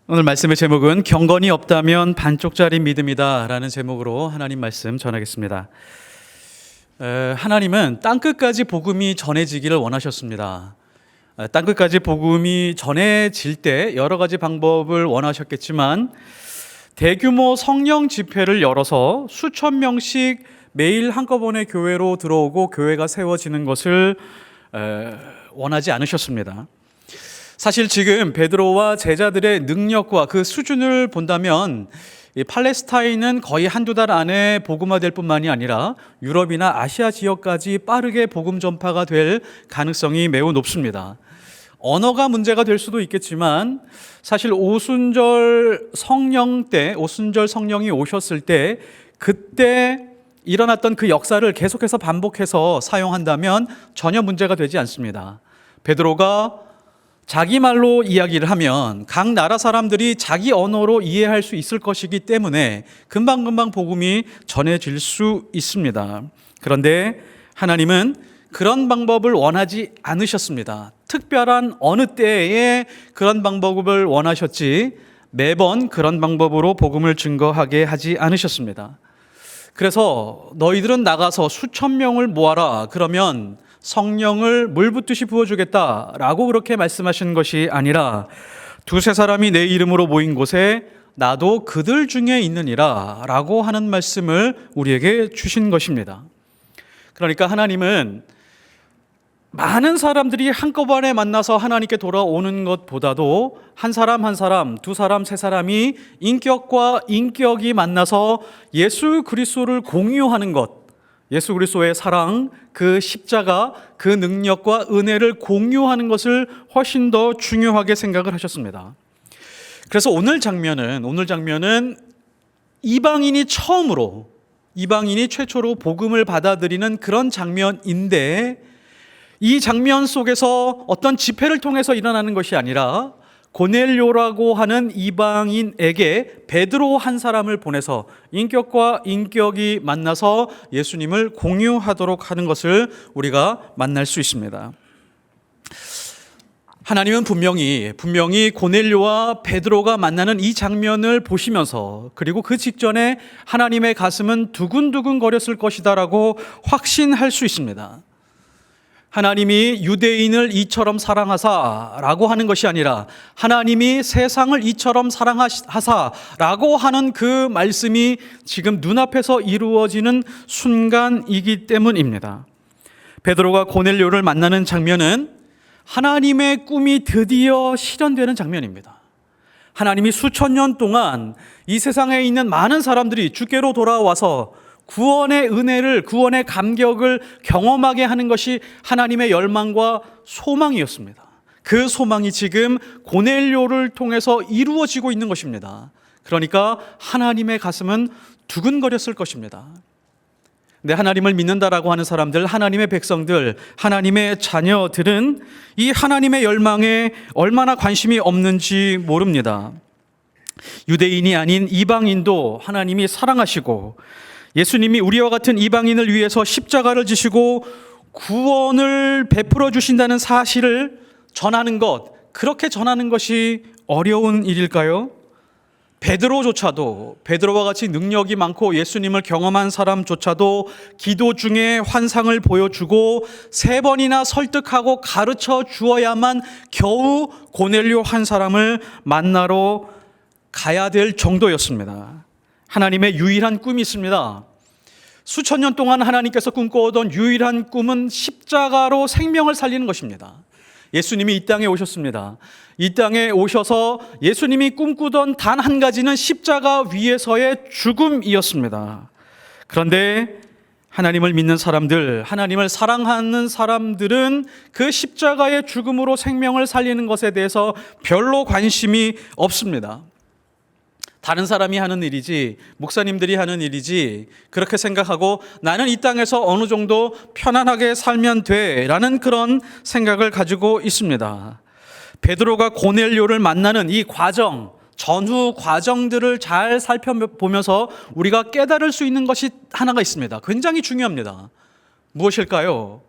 오늘 말씀의 제목은 경건이 없다면 반쪽짜리 믿음이다 라는 제목으로 하나님 말씀 전하겠습니다. 하나님은 땅끝까지 복음이 전해지기를 원하셨습니다. 땅끝까지 복음이 전해질 때 여러 가지 방법을 원하셨겠지만 대규모 성령 집회를 열어서 수천 명씩 매일 한꺼번에 교회로 들어오고 교회가 세워지는 것을 원하지 않으셨습니다. 사실 지금 베드로와 제자들의 능력과 그 수준을 본다면 팔레스타인은 거의 한두 달 안에 복음화될 뿐만이 아니라 유럽이나 아시아 지역까지 빠르게 복음 전파가 될 가능성이 매우 높습니다. 언어가 문제가 될 수도 있겠지만 사실 오순절 성령이 오셨을 때 그때 일어났던 그 역사를 계속해서 반복해서 사용한다면 전혀 문제가 되지 않습니다. 베드로가 자기 말로 이야기를 하면 각 나라 사람들이 자기 언어로 이해할 수 있을 것이기 때문에 금방금방 복음이 전해질 수 있습니다. 그런데 하나님은 그런 방법을 원하지 않으셨습니다. 특별한 어느 때에 그런 방법을 원하셨지 매번 그런 방법으로 복음을 증거하게 하지 않으셨습니다. 그래서 너희들은 나가서 수천 명을 모아라. 그러면 성령을 물 붓듯이 부어주겠다라고 그렇게 말씀하신 것이 아니라 두세 사람이 내 이름으로 모인 곳에 나도 그들 중에 있느니라 라고 하는 말씀을 우리에게 주신 것입니다. 그러니까 하나님은 많은 사람들이 한꺼번에 만나서 하나님께 돌아오는 것보다도 한 사람 한 사람, 두 사람, 세 사람이 인격과 인격이 만나서 예수 그리스도를 공유하는 것, 예수 그리스도의 사랑, 그 십자가, 그 능력과 은혜를 공유하는 것을 훨씬 더 중요하게 생각을 하셨습니다. 그래서 오늘 장면은 이방인이 최초로 복음을 받아들이는 그런 장면인데 이 장면 속에서 어떤 집회를 통해서 일어나는 것이 아니라 고넬료라고 하는 이방인에게 베드로 한 사람을 보내서 인격과 인격이 만나서 예수님을 공유하도록 하는 것을 우리가 만날 수 있습니다. 하나님은 분명히 고넬료와 베드로가 만나는 이 장면을 보시면서 그리고 그 직전에 하나님의 가슴은 두근두근 거렸을 것이다라고 확신할 수 있습니다. 하나님이 유대인을 이처럼 사랑하사라고 하는 것이 아니라 하나님이 세상을 이처럼 사랑하사라고 하는 그 말씀이 지금 눈앞에서 이루어지는 순간이기 때문입니다. 베드로가 고넬료를 만나는 장면은 하나님의 꿈이 드디어 실현되는 장면입니다. 하나님이 수천 년 동안 이 세상에 있는 많은 사람들이 주께로 돌아와서 구원의 은혜를, 구원의 감격을 경험하게 하는 것이 하나님의 열망과 소망이었습니다. 그 소망이 지금 고넬료를 통해서 이루어지고 있는 것입니다. 그러니까 하나님의 가슴은 두근거렸을 것입니다. 근데 하나님을 믿는다라고 하는 사람들, 하나님의 백성들, 하나님의 자녀들은 이 하나님의 열망에 얼마나 관심이 없는지 모릅니다. 유대인이 아닌 이방인도 하나님이 사랑하시고 예수님이 우리와 같은 이방인을 위해서 십자가를 지시고 구원을 베풀어 주신다는 사실을 전하는 것, 그렇게 전하는 것이 어려운 일일까요? 베드로와 같이 능력이 많고 예수님을 경험한 사람조차도 기도 중에 환상을 보여주고 3번이나 설득하고 가르쳐 주어야만 겨우 고넬료 한 사람을 만나러 가야 될 정도였습니다. 하나님의 유일한 꿈이 있습니다. 수천 년 동안 하나님께서 꿈꿔오던 유일한 꿈은 십자가로 생명을 살리는 것입니다. 예수님이 이 땅에 오셨습니다. 이 땅에 오셔서 예수님이 꿈꾸던 단 한 가지는 십자가 위에서의 죽음이었습니다. 그런데 하나님을 믿는 사람들, 하나님을 사랑하는 사람들은 그 십자가의 죽음으로 생명을 살리는 것에 대해서 별로 관심이 없습니다. 다른 사람이 하는 일이지, 목사님들이 하는 일이지, 그렇게 생각하고 나는 이 땅에서 어느 정도 편안하게 살면 돼 라는 그런 생각을 가지고 있습니다. 베드로가 고넬료를 만나는 이 과정, 전후 과정들을 잘 살펴보면서 우리가 깨달을 수 있는 것이 하나가 있습니다. 굉장히 중요합니다. 무엇일까요?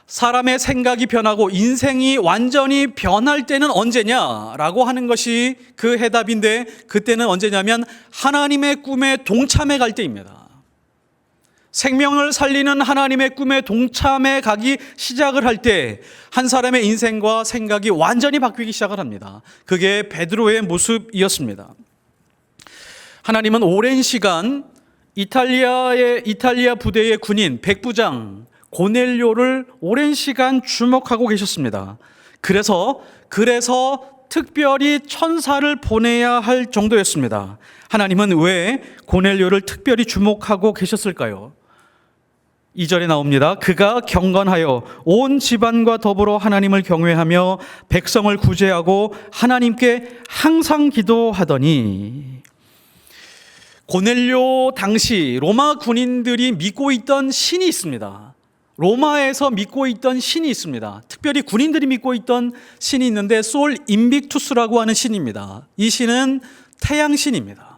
사람의 생각이 변하고 인생이 완전히 변할 때는 언제냐라고 하는 것이 그 해답인데, 그때는 언제냐면 하나님의 꿈에 동참해 갈 때입니다. 생명을 살리는 하나님의 꿈에 동참해 가기 시작을 할 때 한 사람의 인생과 생각이 완전히 바뀌기 시작을 합니다. 그게 베드로의 모습이었습니다. 하나님은 오랜 시간 이탈리아 부대의 군인 백부장 고넬료를 오랜 시간 주목하고 계셨습니다. 그래서 특별히 천사를 보내야 할 정도였습니다. 하나님은 왜 고넬료를 특별히 주목하고 계셨을까요? 2절에 나옵니다. 그가 경건하여 온 집안과 더불어 하나님을 경외하며 백성을 구제하고 하나님께 항상 기도하더니. 고넬료 당시 로마 군인들이 믿고 있던 신이 있습니다. 로마에서 믿고 있던 신이 있습니다. 특별히 군인들이 믿고 있던 신이 있는데 솔 인빅투스라고 하는 신입니다. 이 신은 태양신입니다.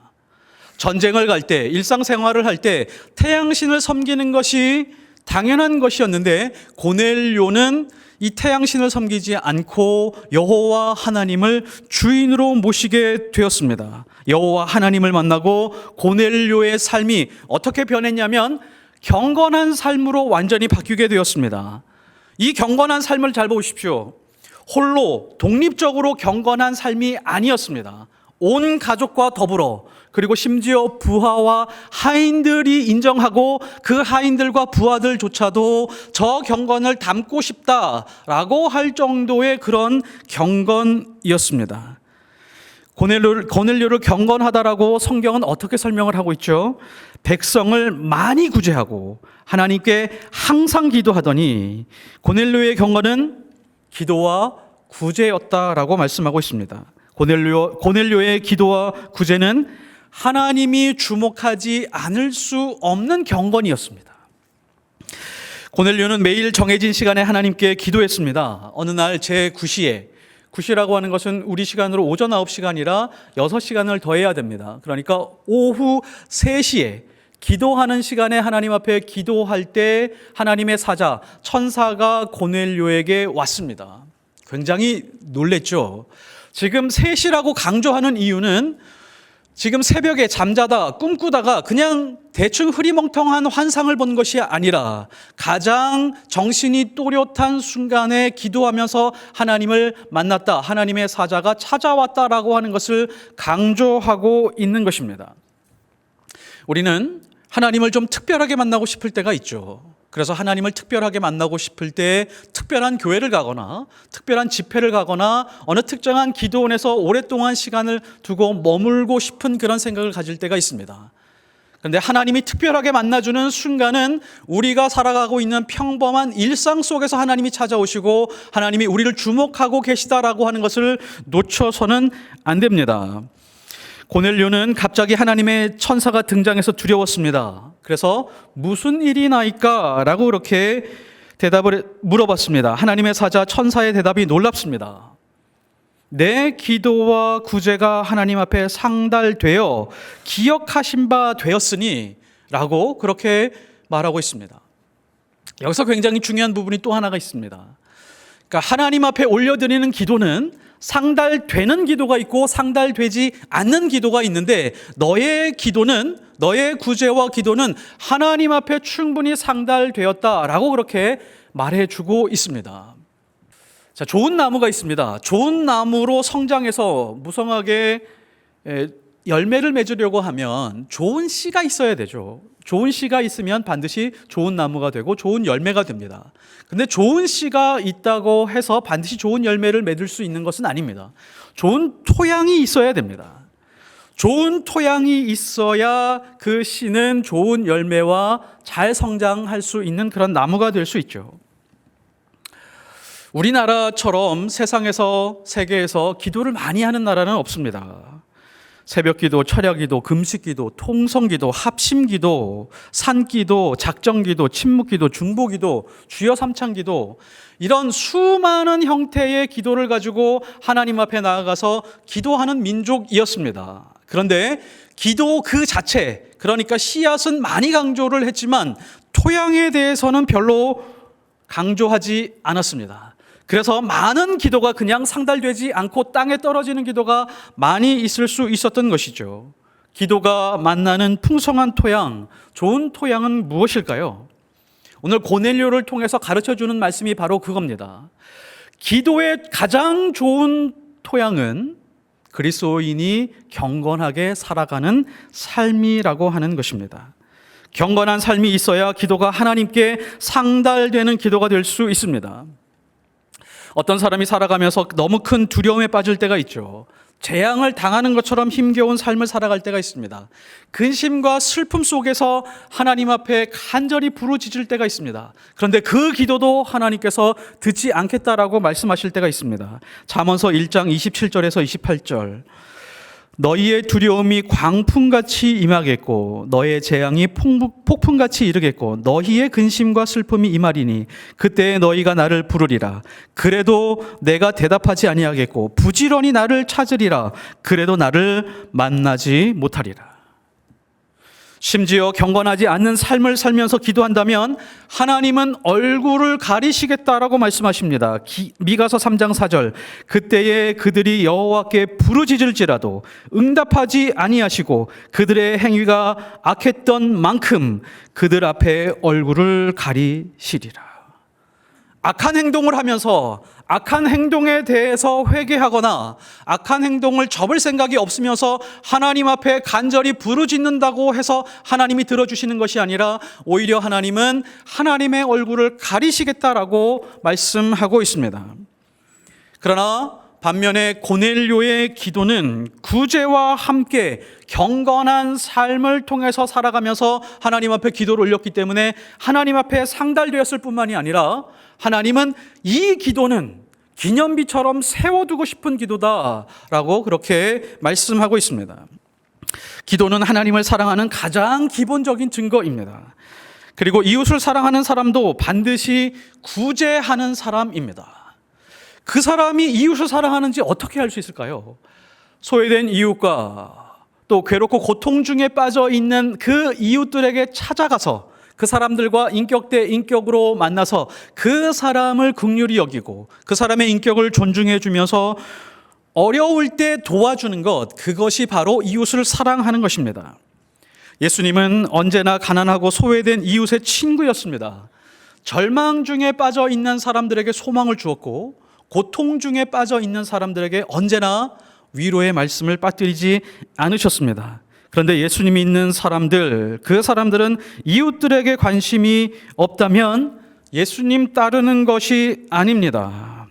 전쟁을 갈 때, 일상생활을 할 때 태양신을 섬기는 것이 당연한 것이었는데, 고넬료는 이 태양신을 섬기지 않고 여호와 하나님을 주인으로 모시게 되었습니다. 여호와 하나님을 만나고 고넬료의 삶이 어떻게 변했냐면 경건한 삶으로 완전히 바뀌게 되었습니다. 이 경건한 삶을 잘 보십시오. 홀로 독립적으로 경건한 삶이 아니었습니다. 온 가족과 더불어, 그리고 심지어 부하와 하인들이 인정하고 그 하인들과 부하들조차도 저 경건을 닮고 싶다라고 할 정도의 그런 경건이었습니다. 고넬료를 경건하다라고 성경은 어떻게 설명을 하고 있죠? 백성을 많이 구제하고 하나님께 항상 기도하더니, 고넬료의 경건은 기도와 구제였다라고 말씀하고 있습니다. 고넬료의 기도와 구제는 하나님이 주목하지 않을 수 없는 경건이었습니다. 고넬료는 매일 정해진 시간에 하나님께 기도했습니다. 어느 날 제9시에, 9시라고 하는 것은 우리 시간으로 오전 9시간이라 6시간을 더해야 됩니다. 그러니까 오후 3시에 기도하는 시간에 하나님 앞에 기도할 때 하나님의 사자, 천사가 고넬료에게 왔습니다. 굉장히 놀랬죠. 지금 3시라고 강조하는 이유는 지금 새벽에 잠자다 꿈꾸다가 그냥 대충 흐리멍텅한 환상을 본 것이 아니라 가장 정신이 또렷한 순간에 기도하면서 하나님을 만났다, 하나님의 사자가 찾아왔다라고 하는 것을 강조하고 있는 것입니다. 우리는 하나님을 좀 특별하게 만나고 싶을 때가 있죠. 그래서 하나님을 특별하게 만나고 싶을 때 특별한 교회를 가거나 특별한 집회를 가거나 어느 특정한 기도원에서 오랫동안 시간을 두고 머물고 싶은 그런 생각을 가질 때가 있습니다. 그런데 하나님이 특별하게 만나주는 순간은 우리가 살아가고 있는 평범한 일상 속에서 하나님이 찾아오시고 하나님이 우리를 주목하고 계시다라고 하는 것을 놓쳐서는 안 됩니다. 고넬료는 갑자기 하나님의 천사가 등장해서 두려웠습니다. 그래서 무슨 일이 나이까? 라고 그렇게 물어봤습니다. 하나님의 사자 천사의 대답이 놀랍습니다. 내 기도와 구제가 하나님 앞에 상달되어 기억하신 바 되었으니 라고 그렇게 말하고 있습니다. 여기서 굉장히 중요한 부분이 또 하나가 있습니다. 그러니까 하나님 앞에 올려드리는 기도는 상달되는 기도가 있고 상달되지 않는 기도가 있는데, 너의 기도는, 너의 구제와 기도는 하나님 앞에 충분히 상달되었다라고 그렇게 말해주고 있습니다. 자, 좋은 나무가 있습니다. 좋은 나무로 성장해서 무성하게 열매를 맺으려고 하면 좋은 씨가 있어야 되죠. 좋은 씨가 있으면 반드시 좋은 나무가 되고 좋은 열매가 됩니다. 근데 좋은 씨가 있다고 해서 반드시 좋은 열매를 맺을 수 있는 것은 아닙니다. 좋은 토양이 있어야 됩니다. 좋은 토양이 있어야 그 씨는 좋은 열매와 잘 성장할 수 있는 그런 나무가 될 수 있죠. 우리나라처럼 세상에서, 세계에서 기도를 많이 하는 나라는 없습니다. 새벽기도, 철야기도, 금식기도, 통성기도, 합심기도, 산기도, 작정기도, 침묵기도, 중보기도, 주여 삼창기도, 이런 수많은 형태의 기도를 가지고 하나님 앞에 나아가서 기도하는 민족이었습니다. 그런데 기도 그 자체, 그러니까 씨앗은 많이 강조를 했지만 토양에 대해서는 별로 강조하지 않았습니다. 그래서 많은 기도가 그냥 상달되지 않고 땅에 떨어지는 기도가 많이 있을 수 있었던 것이죠. 기도가 만나는 풍성한 토양, 좋은 토양은 무엇일까요? 오늘 고넬료를 통해서 가르쳐주는 말씀이 바로 그겁니다. 기도의 가장 좋은 토양은 그리스도인이 경건하게 살아가는 삶이라고 하는 것입니다. 경건한 삶이 있어야 기도가 하나님께 상달되는 기도가 될 수 있습니다. 어떤 사람이 살아가면서 너무 큰 두려움에 빠질 때가 있죠. 재앙을 당하는 것처럼 힘겨운 삶을 살아갈 때가 있습니다. 근심과 슬픔 속에서 하나님 앞에 간절히 부르짖을 때가 있습니다. 그런데 그 기도도 하나님께서 듣지 않겠다라고 말씀하실 때가 있습니다. 잠언서 1장 27절에서 28절. 너희의 두려움이 광풍같이 임하겠고 너의 재앙이 폭풍같이 이르겠고 너희의 근심과 슬픔이 임하리니 그때에 너희가 나를 부르리라. 그래도 내가 대답하지 아니하겠고 부지런히 나를 찾으리라. 그래도 나를 만나지 못하리라. 심지어 경건하지 않는 삶을 살면서 기도한다면 하나님은 얼굴을 가리시겠다라고 말씀하십니다. 미가서 3장 4절. 그때에 그들이 여호와께 부르짖을지라도 응답하지 아니하시고 그들의 행위가 악했던 만큼 그들 앞에 얼굴을 가리시리라. 악한 행동을 하면서 악한 행동에 대해서 회개하거나 악한 행동을 접을 생각이 없으면서 하나님 앞에 간절히 부르짖는다고 해서 하나님이 들어주시는 것이 아니라 오히려 하나님은 하나님의 얼굴을 가리시겠다라고 말씀하고 있습니다. 그러나 반면에 고넬료의 기도는 구제와 함께 경건한 삶을 통해서 살아가면서 하나님 앞에 기도를 올렸기 때문에 하나님 앞에 상달되었을 뿐만이 아니라 하나님은 이 기도는 기념비처럼 세워두고 싶은 기도다라고 그렇게 말씀하고 있습니다. 기도는 하나님을 사랑하는 가장 기본적인 증거입니다. 그리고 이웃을 사랑하는 사람도 반드시 구제하는 사람입니다. 그 사람이 이웃을 사랑하는지 어떻게 알 수 있을까요? 소외된 이웃과 또 괴롭고 고통 중에 빠져 있는 그 이웃들에게 찾아가서 그 사람들과 인격 대 인격으로 만나서 그 사람을 긍휼히 여기고 그 사람의 인격을 존중해 주면서 어려울 때 도와주는 것, 그것이 바로 이웃을 사랑하는 것입니다. 예수님은 언제나 가난하고 소외된 이웃의 친구였습니다. 절망 중에 빠져 있는 사람들에게 소망을 주었고 고통 중에 빠져 있는 사람들에게 언제나 위로의 말씀을 빠뜨리지 않으셨습니다. 그런데 예수님이 있는 사람들, 그 사람들은 이웃들에게 관심이 없다면 예수님 따르는 것이 아닙니다.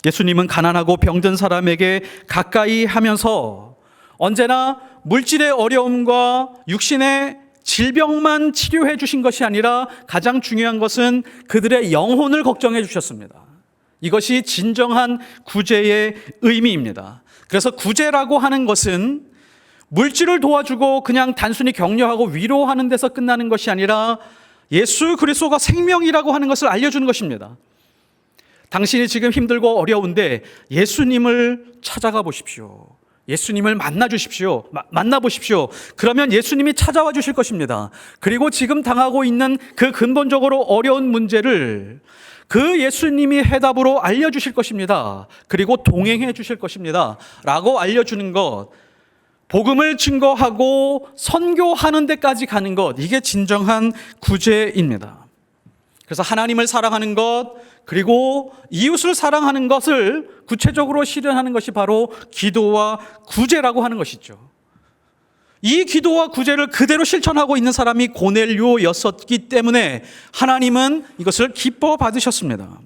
예수님은 가난하고 병든 사람에게 가까이 하면서 언제나 물질의 어려움과 육신의 질병만 치료해 주신 것이 아니라 가장 중요한 것은 그들의 영혼을 걱정해 주셨습니다. 이것이 진정한 구제의 의미입니다. 그래서 구제라고 하는 것은 물질을 도와주고 그냥 단순히 격려하고 위로하는 데서 끝나는 것이 아니라 예수 그리스도가 생명이라고 하는 것을 알려주는 것입니다. 당신이 지금 힘들고 어려운데 예수님을 찾아가 보십시오. 예수님을 만나주십시오. 만나보십시오. 그러면 예수님이 찾아와 주실 것입니다. 그리고 지금 당하고 있는 그 근본적으로 어려운 문제를 그 예수님이 해답으로 알려주실 것입니다. 그리고 동행해 주실 것입니다. 라고 알려주는 것, 복음을 증거하고 선교하는 데까지 가는 것, 이게 진정한 구제입니다. 그래서 하나님을 사랑하는 것, 그리고 이웃을 사랑하는 것을 구체적으로 실현하는 것이 바로 기도와 구제라고 하는 것이죠. 이 기도와 구제를 그대로 실천하고 있는 사람이 고넬료였었기 때문에 하나님은 이것을 기뻐 받으셨습니다.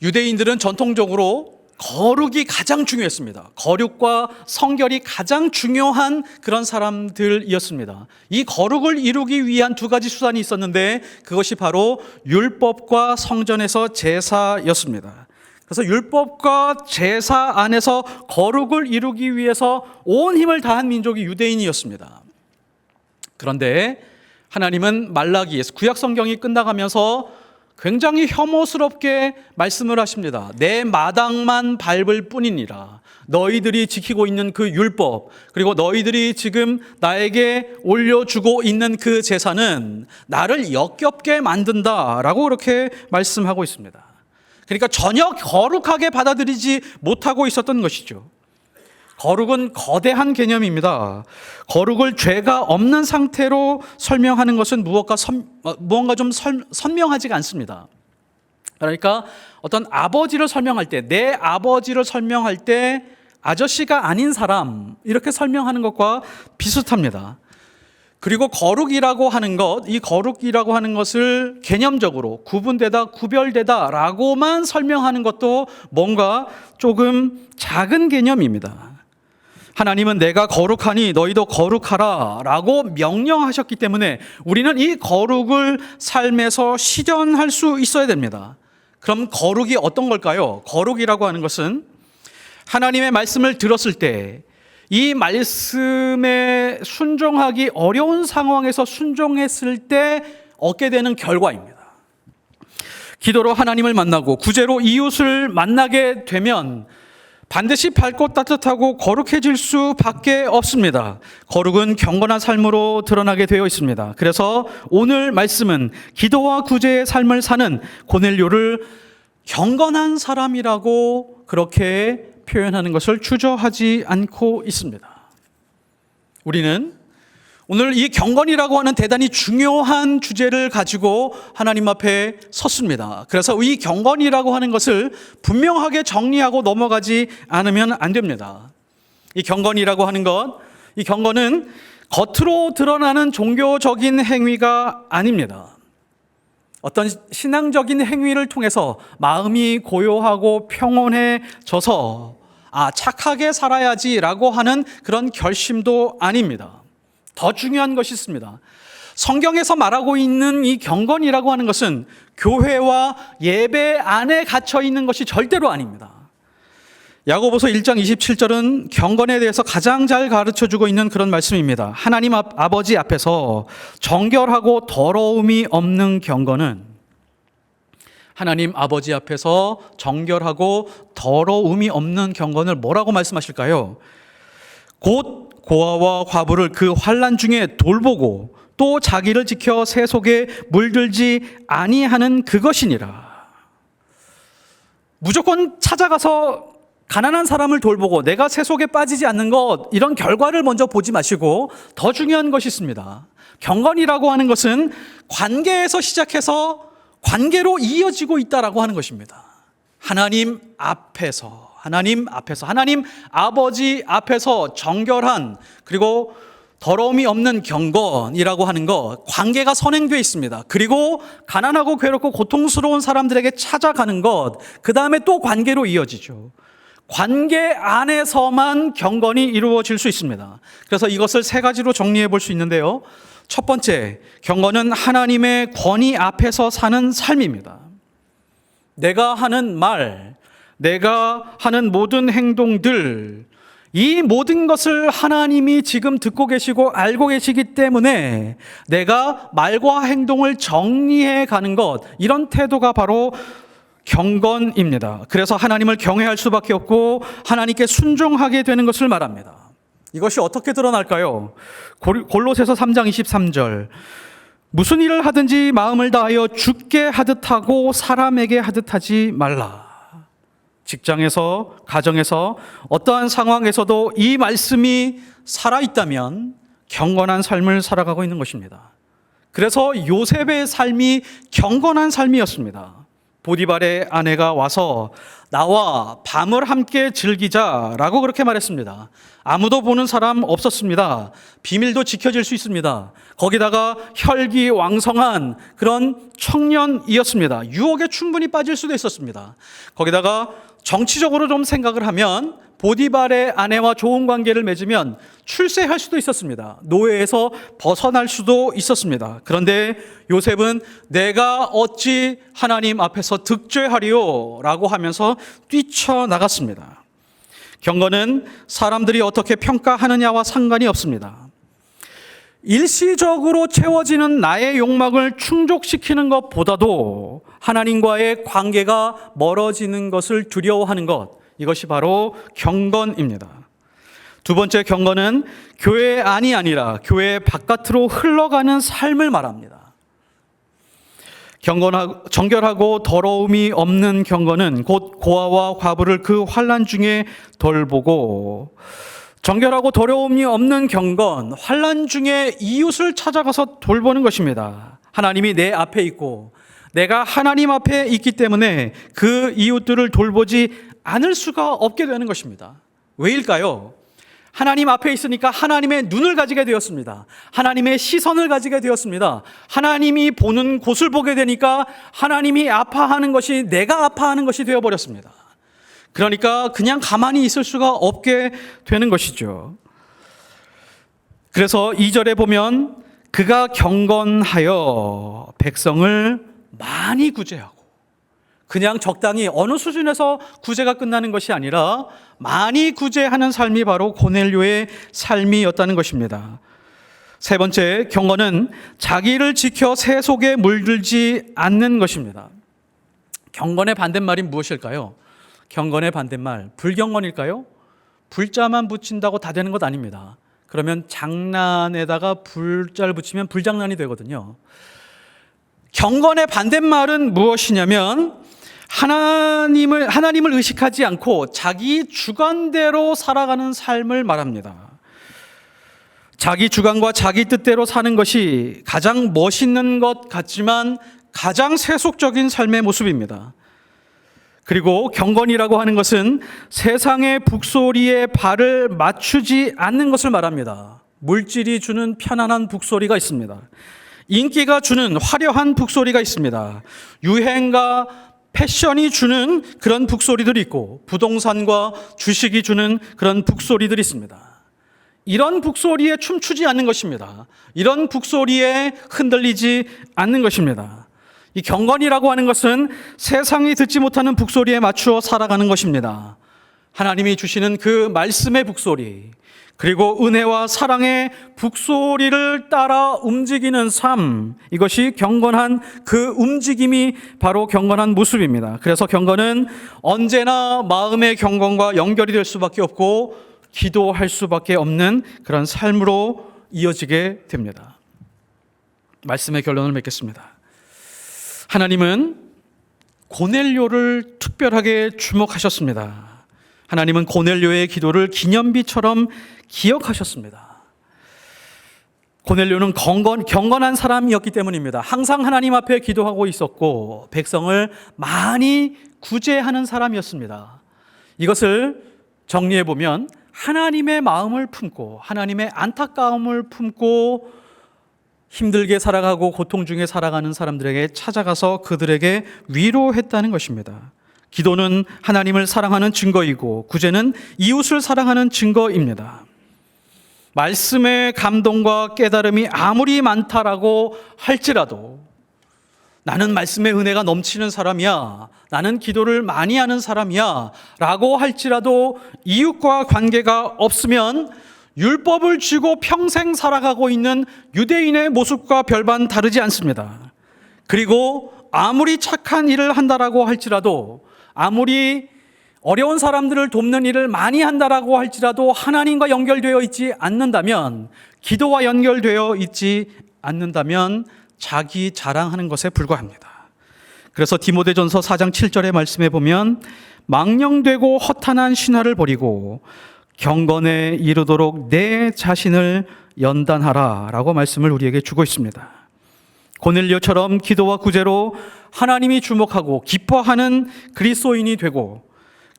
유대인들은 전통적으로 거룩이 가장 중요했습니다. 거룩과 성결이 가장 중요한 그런 사람들이었습니다. 이 거룩을 이루기 위한 두 가지 수단이 있었는데 그것이 바로 율법과 성전에서 제사였습니다. 그래서 율법과 제사 안에서 거룩을 이루기 위해서 온 힘을 다한 민족이 유대인이었습니다. 그런데 하나님은 말라기에서 구약 성경이 끝나가면서 굉장히 혐오스럽게 말씀을 하십니다. 내 마당만 밟을 뿐이니라. 너희들이 지키고 있는 그 율법, 그리고 너희들이 지금 나에게 올려주고 있는 그 제사는 나를 역겹게 만든다라고 그렇게 말씀하고 있습니다. 그러니까 전혀 거룩하게 받아들이지 못하고 있었던 것이죠. 거룩은 거대한 개념입니다. 거룩을 죄가 없는 상태로 설명하는 것은 무언가 좀 선명하지가 않습니다. 그러니까 어떤 아버지를 설명할 때, 내 아버지를 설명할 때 아저씨가 아닌 사람, 이렇게 설명하는 것과 비슷합니다. 그리고 거룩이라고 하는 것, 이 거룩이라고 하는 것을 개념적으로 구분되다, 구별되다라고만 설명하는 것도 뭔가 조금 작은 개념입니다. 하나님은 내가 거룩하니 너희도 거룩하라 라고 명령하셨기 때문에 우리는 이 거룩을 삶에서 실현할 수 있어야 됩니다. 그럼 거룩이 어떤 걸까요? 거룩이라고 하는 것은 하나님의 말씀을 들었을 때 이 말씀에 순종하기 어려운 상황에서 순종했을 때 얻게 되는 결과입니다. 기도로 하나님을 만나고 구제로 이웃을 만나게 되면 반드시 밝고 따뜻하고 거룩해질 수밖에 없습니다. 거룩은 경건한 삶으로 드러나게 되어 있습니다. 그래서 오늘 말씀은 기도와 구제의 삶을 사는 고넬료를 경건한 사람이라고 그렇게 표현하는 것을 주저하지 않고 있습니다. 우리는 오늘 이 경건이라고 하는 대단히 중요한 주제를 가지고 하나님 앞에 섰습니다. 그래서 이 경건이라고 하는 것을 분명하게 정리하고 넘어가지 않으면 안 됩니다. 이 경건이라고 하는 것, 이 경건은 겉으로 드러나는 종교적인 행위가 아닙니다. 어떤 신앙적인 행위를 통해서 마음이 고요하고 평온해져서 착하게 살아야지라고 하는 그런 결심도 아닙니다. 더 중요한 것이 있습니다. 성경에서 말하고 있는 이 경건이라고 하는 것은 교회와 예배 안에 갇혀 있는 것이 절대로 아닙니다. 야고보서 1장 27절은 경건에 대해서 가장 잘 가르쳐주고 있는 그런 말씀입니다. 하나님 아버지 앞에서 정결하고 더러움이 없는 경건은, 하나님 아버지 앞에서 정결하고 더러움이 없는 경건을 뭐라고 말씀하실까요? 곧 고아와 과부를 그 환난 중에 돌보고 또 자기를 지켜 새 속에 물들지 아니하는 그것이니라. 무조건 찾아가서 가난한 사람을 돌보고 내가 새 속에 빠지지 않는 것, 이런 결과를 먼저 보지 마시고 더 중요한 것이 있습니다. 경건이라고 하는 것은 관계에서 시작해서 관계로 이어지고 있다라고 하는 것입니다. 하나님 앞에서, 하나님 아버지 앞에서 정결한, 그리고 더러움이 없는 경건이라고 하는 것, 관계가 선행되어 있습니다. 그리고 가난하고 괴롭고 고통스러운 사람들에게 찾아가는 것, 그 다음에 또 관계로 이어지죠. 관계 안에서만 경건이 이루어질 수 있습니다. 그래서 이것을 세 가지로 정리해 볼 수 있는데요. 첫 번째, 경건은 하나님의 권위 앞에서 사는 삶입니다. 내가 하는 말, 내가 하는 모든 행동들, 이 모든 것을 하나님이 지금 듣고 계시고 알고 계시기 때문에 내가 말과 행동을 정리해 가는 것, 이런 태도가 바로 경건입니다. 그래서 하나님을 경외할 수밖에 없고 하나님께 순종하게 되는 것을 말합니다. 이것이 어떻게 드러날까요? 골로새서 3장 23절, 무슨 일을 하든지 마음을 다하여 주께 하듯 하고 사람에게 하듯 하지 말라. 직장에서, 가정에서, 어떠한 상황에서도 이 말씀이 살아있다면 경건한 삶을 살아가고 있는 것입니다. 그래서 요셉의 삶이 경건한 삶이었습니다. 보디발의 아내가 와서 나와 밤을 함께 즐기자라고 그렇게 말했습니다. 아무도 보는 사람 없었습니다. 비밀도 지켜질 수 있습니다. 거기다가 혈기왕성한 그런 청년이었습니다. 유혹에 충분히 빠질 수도 있었습니다. 거기다가 정치적으로 좀 생각을 하면 보디발의 아내와 좋은 관계를 맺으면 출세할 수도 있었습니다. 노예에서 벗어날 수도 있었습니다. 그런데 요셉은 내가 어찌 하나님 앞에서 득죄하리요 라고 하면서 뛰쳐나갔습니다. 경건은 사람들이 어떻게 평가하느냐와 상관이 없습니다. 일시적으로 채워지는 나의 욕망을 충족시키는 것보다도 하나님과의 관계가 멀어지는 것을 두려워하는 것, 이것이 바로 경건입니다. 두 번째 경건은 교회 안이 아니라 교회 바깥으로 흘러가는 삶을 말합니다. 정결하고 더러움이 없는 경건은 곧 고아와 과부를 그 환난 중에 돌보고, 정결하고 더러움이 없는 경건, 환난 중에 이웃을 찾아가서 돌보는 것입니다. 하나님이 내 앞에 있고 내가 하나님 앞에 있기 때문에 그 이웃들을 돌보지 않을 수가 없게 되는 것입니다. 왜일까요? 하나님 앞에 있으니까 하나님의 눈을 가지게 되었습니다. 하나님의 시선을 가지게 되었습니다. 하나님이 보는 곳을 보게 되니까 하나님이 아파하는 것이 내가 아파하는 것이 되어버렸습니다. 그러니까 그냥 가만히 있을 수가 없게 되는 것이죠. 그래서 2절에 보면 그가 경건하여 백성을 많이 구제하고, 그냥 적당히 어느 수준에서 구제가 끝나는 것이 아니라 많이 구제하는 삶이 바로 고넬료의 삶이었다는 것입니다. 세 번째, 경건은 자기를 지켜 새 속에 물들지 않는 것입니다. 경건의 반대말이 무엇일까요? 경건의 반대말, 불경건일까요? 불자만 붙인다고 다 되는 것 아닙니다. 그러면 장난에다가 불자를 붙이면 불장난이 되거든요. 경건의 반대말은 무엇이냐면 하나님을 의식하지 않고 자기 주관대로 살아가는 삶을 말합니다. 자기 주관과 자기 뜻대로 사는 것이 가장 멋있는 것 같지만 가장 세속적인 삶의 모습입니다. 그리고 경건이라고 하는 것은 세상의 북소리에 발을 맞추지 않는 것을 말합니다. 물질이 주는 편안한 북소리가 있습니다. 인기가 주는 화려한 북소리가 있습니다. 유행과 패션이 주는 그런 북소리들이 있고, 부동산과 주식이 주는 그런 북소리들이 있습니다. 이런 북소리에 춤추지 않는 것입니다. 이런 북소리에 흔들리지 않는 것입니다. 이 경건이라고 하는 것은 세상이 듣지 못하는 북소리에 맞추어 살아가는 것입니다. 하나님이 주시는 그 말씀의 북소리, 그리고 은혜와 사랑의 북소리를 따라 움직이는 삶, 이것이 경건한 그 움직임이 바로 경건한 모습입니다. 그래서 경건은 언제나 마음의 경건과 연결이 될 수밖에 없고 기도할 수밖에 없는 그런 삶으로 이어지게 됩니다. 말씀의 결론을 맺겠습니다. 하나님은 고넬료를 특별하게 주목하셨습니다. 하나님은 고넬료의 기도를 기념비처럼 기억하셨습니다. 고넬료는 경건한 사람이었기 때문입니다. 항상 하나님 앞에 기도하고 있었고 백성을 많이 구제하는 사람이었습니다. 이것을 정리해 보면 하나님의 마음을 품고 하나님의 안타까움을 품고 힘들게 살아가고 고통 중에 살아가는 사람들에게 찾아가서 그들에게 위로했다는 것입니다. 기도는 하나님을 사랑하는 증거이고 구제는 이웃을 사랑하는 증거입니다. 말씀의 감동과 깨달음이 아무리 많다라고 할지라도, 나는 말씀의 은혜가 넘치는 사람이야, 나는 기도를 많이 하는 사람이야 라고 할지라도 이웃과 관계가 없으면 율법을 쥐고 평생 살아가고 있는 유대인의 모습과 별반 다르지 않습니다. 그리고 아무리 착한 일을 한다라고 할지라도, 아무리 어려운 사람들을 돕는 일을 많이 한다라고 할지라도 하나님과 연결되어 있지 않는다면, 기도와 연결되어 있지 않는다면 자기 자랑하는 것에 불과합니다. 그래서 디모데전서 4장 7절의 말씀에 보면 망령되고 허탄한 신화를 버리고 경건에 이르도록 내 자신을 연단하라 라고 말씀을 우리에게 주고 있습니다. 고넬료처럼 기도와 구제로 하나님이 주목하고 기뻐하는 그리스도인이 되고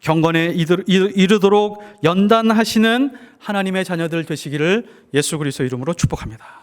경건에 이르도록 연단하시는 하나님의 자녀들 되시기를 예수 그리스도 이름으로 축복합니다.